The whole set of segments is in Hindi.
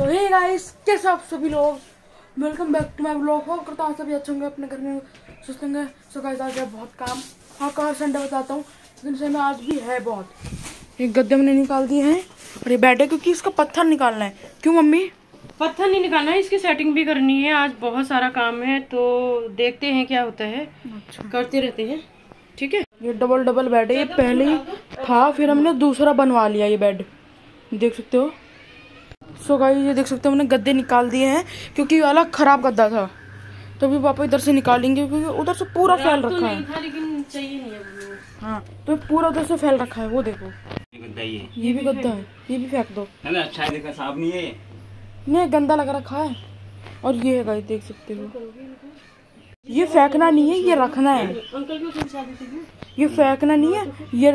सो हे गाइस, कैसे आप सभी लोग, welcome back to my blog. Hope करता हूँ सभी अच्छे होंगे, अपने घर में सुस्त होंगे। सो गाइस आज है बहुत काम। हाँ, कल संडे बताता हूँ, लेकिन सही में आज भी है बहुत। ये गद्दे मैंने निकाल दिए हैं और ये बेड है क्योंकि इसका पत्थर निकालना है। क्यों मम्मी? पत्थर नहीं निकालना है, इसकी सेटिंग भी करनी है। आज बहुत सारा काम है तो देखते हैं क्या होता है। अच्छा, करते रहते हैं, ठीक है। ये डबल डबल बेड है, ये पहले ही था, फिर हमने दूसरा बनवा लिया ये बेड, देख सकते हो। सो गाइस ये देख सकते हो, हमने गद्दे निकाल दिए हैं क्योंकि ये वाला खराब गद्दा था, तो अभी पापा इधर से निकालेंगे क्योंकि उधर से पूरा फैल रखा है। था, लेकिन चाहिए नहीं है। हाँ, तो पूरा उधर से फैल रखा है, वो देखो। ये भी गद्दा है, ये भी फेंक दो। है ना, अच्छा है, देखा साफ नहीं है, नहीं गंदा लग रखा है। और ये है गाइस, देख सकते हो, ये फेंकना नहीं है, ये रखना है। अंकल को समझा देते हैं, ये फेंकना नहीं है, ये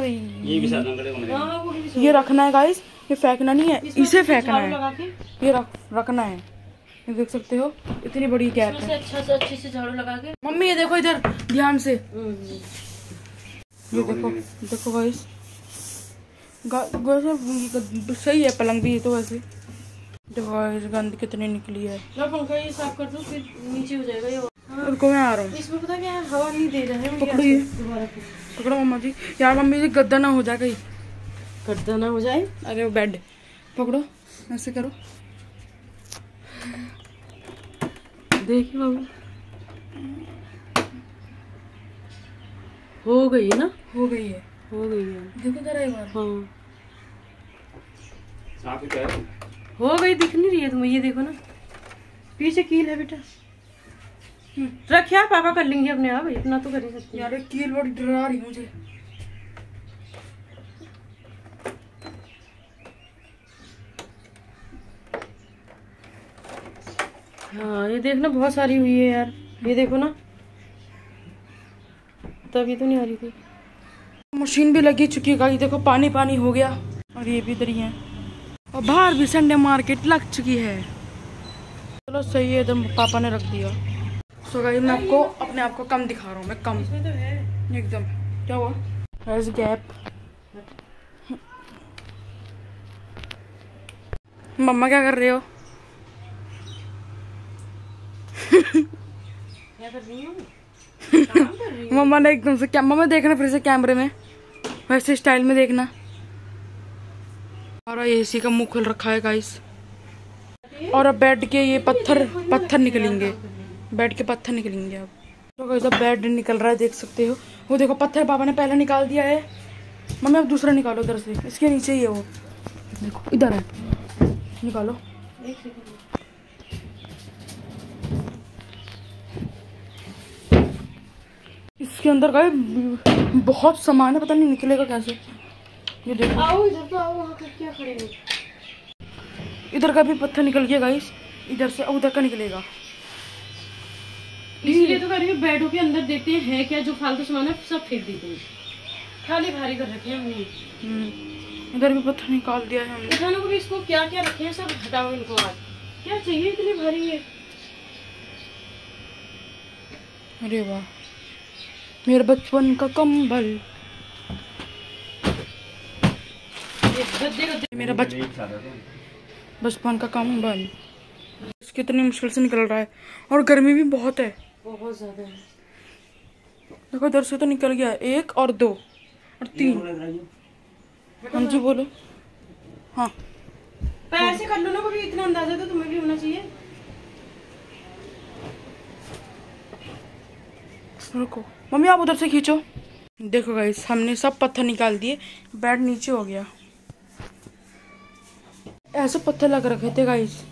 भी साथ अंकल ये रखना है गाइस, ये फेंकना नहीं है, इसे फेंकना है, ये रखना है। ये देख सकते हो, इतनी बड़ी गैप है। अच्छा से अच्छे से झाड़ू लगा के। मम्मी ये देखो इधर ध्यान से, ये देखो देखो गाइस, वैसे सही है पलंग भी, तो वैसे देखो गाइस गंद कितनी निकली है। जब पंखा ये साफ कर दो फिर नीचे हो जाएगा ये। उनको मैं आ रहा हूँ, इसमें पता क्या है, हवा नहीं दे रहा है। पकड़ो ये, पकड़ो मम्मा जी। यार मम्मी जी गद्दा ना हो जाए कहीं, गद्दा ना हो जाए। अरे वो बेड पकड़ो, ऐसे करो, देखिए बाबू, हो गई है ना, हो गई है, हो गई है। देखो जरा एक बार। हाँ साफ ही है, हो गई, दिख नहीं रही है तुम्हें, ये देखो ना, पीछे कील है बेटा। रखिए, पापा कर लेंगे अपने आप, इतना तो कर ही सकते हैं। यार कील बड़ी डरा रही मुझे। हाँ ये देखना, बहुत सारी हुई है यार, ये देखो ना, तभी तो नहीं आ रही थी। मशीन भी लगी चुकी है, ये देखो पानी पानी हो गया। और ये भी इधर ही है, और बाहर भी संडे मार्केट लग चुकी है। चलो सही है, एकदम पापा ने रख दिया। सो गाइस मैं आपको अपने आप को कम दिखा रहा हूँ, मैं कम इसमें तो है एकदम। क्या हुआ? ऐसे गैप। मम्मा क्या कर रहे हो? क्या कर रही हूँ? काम कर रही हूँ। मम्मा ने एकदम से, क्या मम्मा देखना फिर से कैमरे में, वैसे स्टाइल में देखना। और एसी का मुंह खुल रखा है गाइस, और अब बेड के ये पत्थर निकलेंगे, बेड के पत्थर निकलेंगे अब। तो गाइस अब बेड निकल रहा है, देख सकते हो। वो देखो पत्थर पापा ने पहले निकाल दिया है। मम्मी अब दूसरा निकालो इधर से, इसके नीचे ही है वो, देखो इधर है, निकालो। इसके अंदर का बहुत सामान है, पता नहीं निकलेगा कैसे। ये देखो, आओ इधर तो आओ, वहाँ क्या खड़े हो। इधर का भी पत्थर निकल गया गाइस, इधर से उधर का निकलेगा। इसीलिए तो कर रही हूँ, बेडों के अंदर देखते हैं है क्या, जो फालतू सामान है सब फेंक देते हैं, खाली भारी कर रखे हैं हमने। इधर भी पत्थर निकाल दिया है हमने। किसानों को भी इसको क्या क्या रखे हैं, सब हटाओ इनको। आज क्या चाहिए इतनी भारी है। अरे वाह, मेरे बचपन का कंबल, मेरा बचपन का कंबल कितनी मुश्किल से निकल रहा है, और गर्मी भी बहुत है, बहुत ज्यादा है। देखो इधर से तो निकल गया, 1 और 2 और 3। हाँ जी बोलो। हाँ ऐसे कर लो ना, कभी इतना अंदाजा तो तुम्हें भी होना चाहिए। रुको मम्मी, आप उधर से खींचो। देखो गाइस हमने सब पत्थर निकाल दिए, बेड नीचे हो गया। ऐसे पत्थर लग रखे थे गाइस,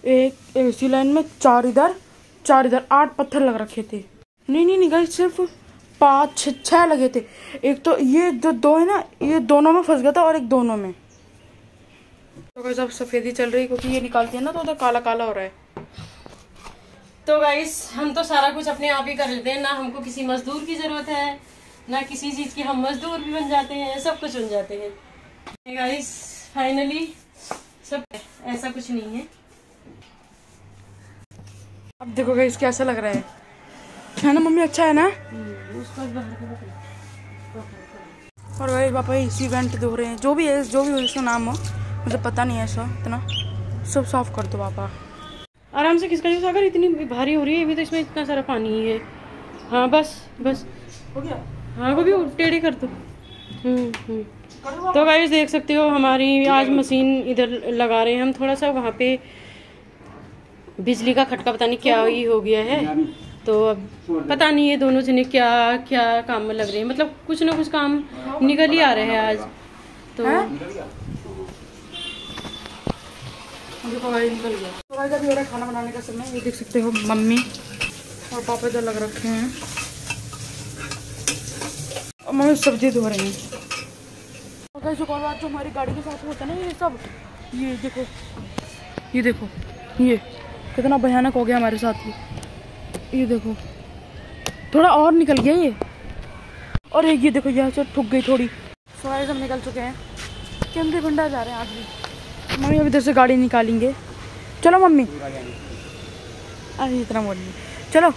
एक एसी लाइन में 4 इधर 4 इधर, 8 पत्थर लग रखे थे। नहीं गाइस, सिर्फ 5 6 लगे थे। एक तो ये जो 2 है ना, ये दोनों में फंस गया था, और एक दोनों में। तो गाइस अब सफेदी चल रही है क्योंकि ये निकालती है ना, तो उधर काला काला हो रहा है। तो गाइस हम तो सारा कुछ अपने आप ही कर लेते हैं, ना हमको किसी मजदूर की जरूरत है, ना किसी चीज की। हम मजदूर भी बन जाते हैं, सब कुछ बन जाते हैं गाइस। फाइनली सब, ऐसा कुछ नहीं है। अब देखो गाइस कैसा लग रहा है ना मम्मी? अच्छा है ना? और भाई पापा इसी वेंट धो रहे हैं, जो भी है, जो भी इसका नाम हो, मुझे पता नहीं है ऐसा इतना। सब साफ कर दो पापा। आराम से खिसका सागर, इतनी भारी हो रही है अभी तो, इसमें इतना सारा पानी ही है। हाँ बस बस हो गया। हाँ वो भी टेढ़ी कर दो। तो गाइस देख सकते हो हमारी आज मशीन इधर लगा रहे हैं हम। थोड़ा सा वहाँ पे बिजली का खटका पता नहीं क्या ही हो गया है, तो अब पता नहीं है दोनों जने क्या क्या काम में लग रहे हैं। मतलब कुछ ना कुछ काम निकल ही आ रहे हैं आज तो। निकल गया। तो गाइस अभी हो रहा है खाना बनाने का समय। ये देख सकते हो मम्मी और पापा इधर लग रखे हैं और मम्मी सब्जी धो रही हैं। और गाइस एक और बात, जो हमारी गाड़ी के साथ होता है ना ये सब, ये देखो ये कितना भयानक हो गया हमारे साथ। ये देखो थोड़ा और निकल गया ये, और एक ये देखो यहाँ से ठुक गई थोड़ी। सो गाइस हम निकल चुके हैं, केंद्रीय भंडार जा रहे हैं आज भी। मम्मी अभी इधर से गाड़ी निकालेंगे। चलो मम्मी, अरे इतना बोल रही, चलो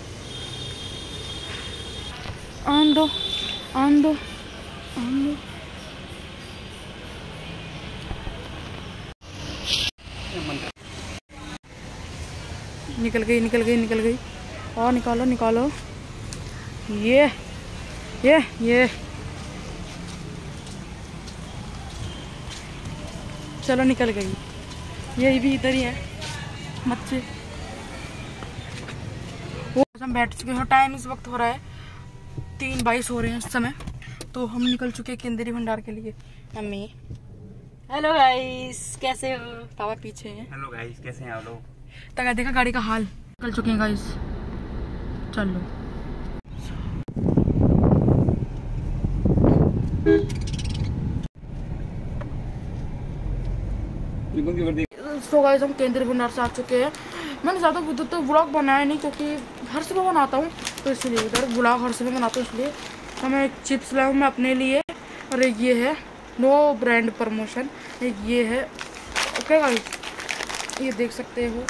आन दो। निकल गई और निकालो। ये चलो निकल गई। ये भी इधर ही है बच्चे। वो हम बैठ चुके हैं। टाइम इस वक्त हो रहा है 3:22 हो रहे हैं इस समय। तो हम निकल चुके हैं केंद्रीय भंडार के लिए। मम्मी हेलो गाइस, कैसे हो? पापा पीछे हैं। हेलो गाइस, कैसे हैं आप लोग? तक देखा गाड़ी का हाल। निकल चुके हैं गाइस, चलो। सो गाइस हम केंद्रीय भंडार से आ चुके हैं। मैंने ज़्यादा उधर तो ब्लॉग बनाया नहीं, क्योंकि हर सुबह बनाता हूँ तो इसलिए उधर ब्लॉग हर सुबह बनाता हूँ इसलिए। हमें चिप्स लाया हूँ मैं अपने लिए, और एक ये है नो ब्रांड प्रमोशन, एक ये है। ओके गाइस, ये देख सकते हो,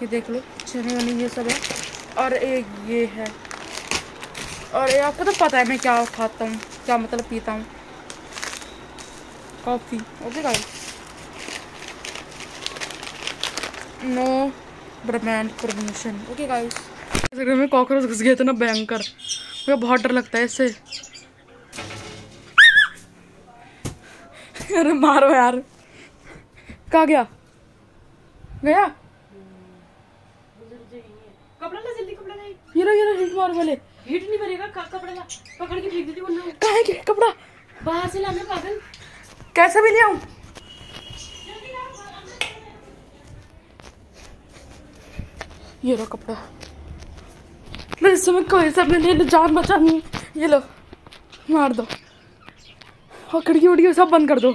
ये देख लो चने वाली ये सब है, और एक ये है। और ये आपको तो पता है मैं क्या खाता हूँ, क्या मतलब पीता हूँ, coffee. Okay guys, no brand promotion. Okay guys, घर में कॉकरोच घुस गया था ना भयंकर, मुझे बहुत डर लगता है इससे। अरे मारो यार, कहाँ गया? कपड़ा ला जल्दी, कपड़ा ला। ये लो हिट मारो वाले। हिट नहीं बनेगा, कपड़ा ला, पकड़ के फेंक देती वरना। कहाँ है कपड़ा? बाहर से लाना पागल। कैसे भी ले आऊं? ये लो कपड़ा। मैं इस समय कोई सब ले लो, जान बचानी। ये लो मार दो, और खिड़की उड़की सब बंद कर दो।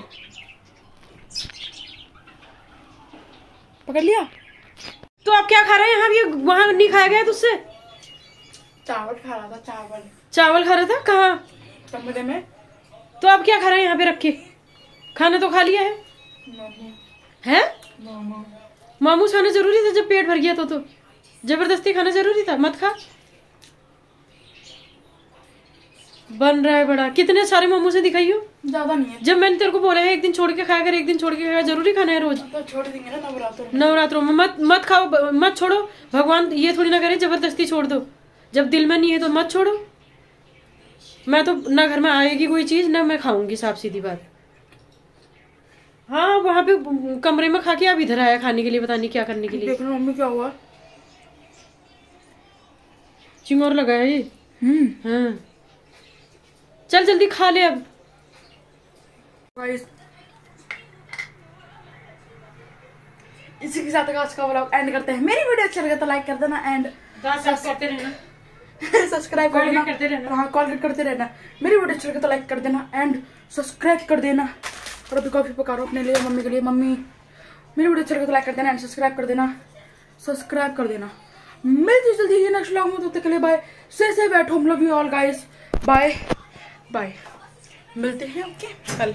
पकड़ लिया। तो आप क्या खा रहे हैं? ये वहाँ नहीं खाया गया तुझसे? चावल खा रहा था। चावल खा रहा था? कहाँ? कमरे में। तो आप क्या खा रहे हैं यहाँ पे रख के? खाना तो खा लिया है। हैं? मामूस खाना जरूरी था जब पेट भर गया तो जबरदस्ती खाना जरूरी था? मत खा। बन रहा है बड़ा। कितने सारे मोमोज दिखाइयो? ज्यादा नहीं है। जब मैंने तेरे को बोला है एक दिन छोड़ के खाया कर, एक दिन छोड़ के खाया, जरूरी खाना है रोज? तो छोड़ देंगे ना नवरात्रों में। मत खाओ, मत छोड़ो। भगवान ये थोड़ी ना करे जबरदस्ती छोड़ दो। जब दिल में नहीं है तो मत छोड़ो। मैं तो ना घर में आएगी कोई चीज ना मैं खाऊंगी, साफ सीधी बात। हाँ वहां पे कमरे में खा के अब इधर आया खाने के लिए, पता नहीं क्या करने के लिए। देख लो मम्मी क्या हुआ। चिंगोर लगाया ये। हाँ चल जल्दी खा ले अब। इसी के साथ आज का व्लॉग एंड करते हैं। मेरी वीडियो अच्छा लगे तो लाइक कर देना एंड करते रहना, सब्सक्राइब करते रहना। हाँ कॉल करते रहना। मेरी वीडियो अच्छा लगे तो लाइक कर देना एंड सब्सक्राइब कर देना। और अभी कॉफी पका रहा हूँ अपने लिए, मम्मी के लिए। मम्मी मेरी वीडियो अच्छा लगे तो लाइक कर देना एंड सब्सक्राइब कर देना। मिलती जल्दी ही नेक्स्ट व्लॉग में, तब तक के लिए बाय। से बैठो, हम love you all guys. Bye bye, मिलते हैं ओके कल।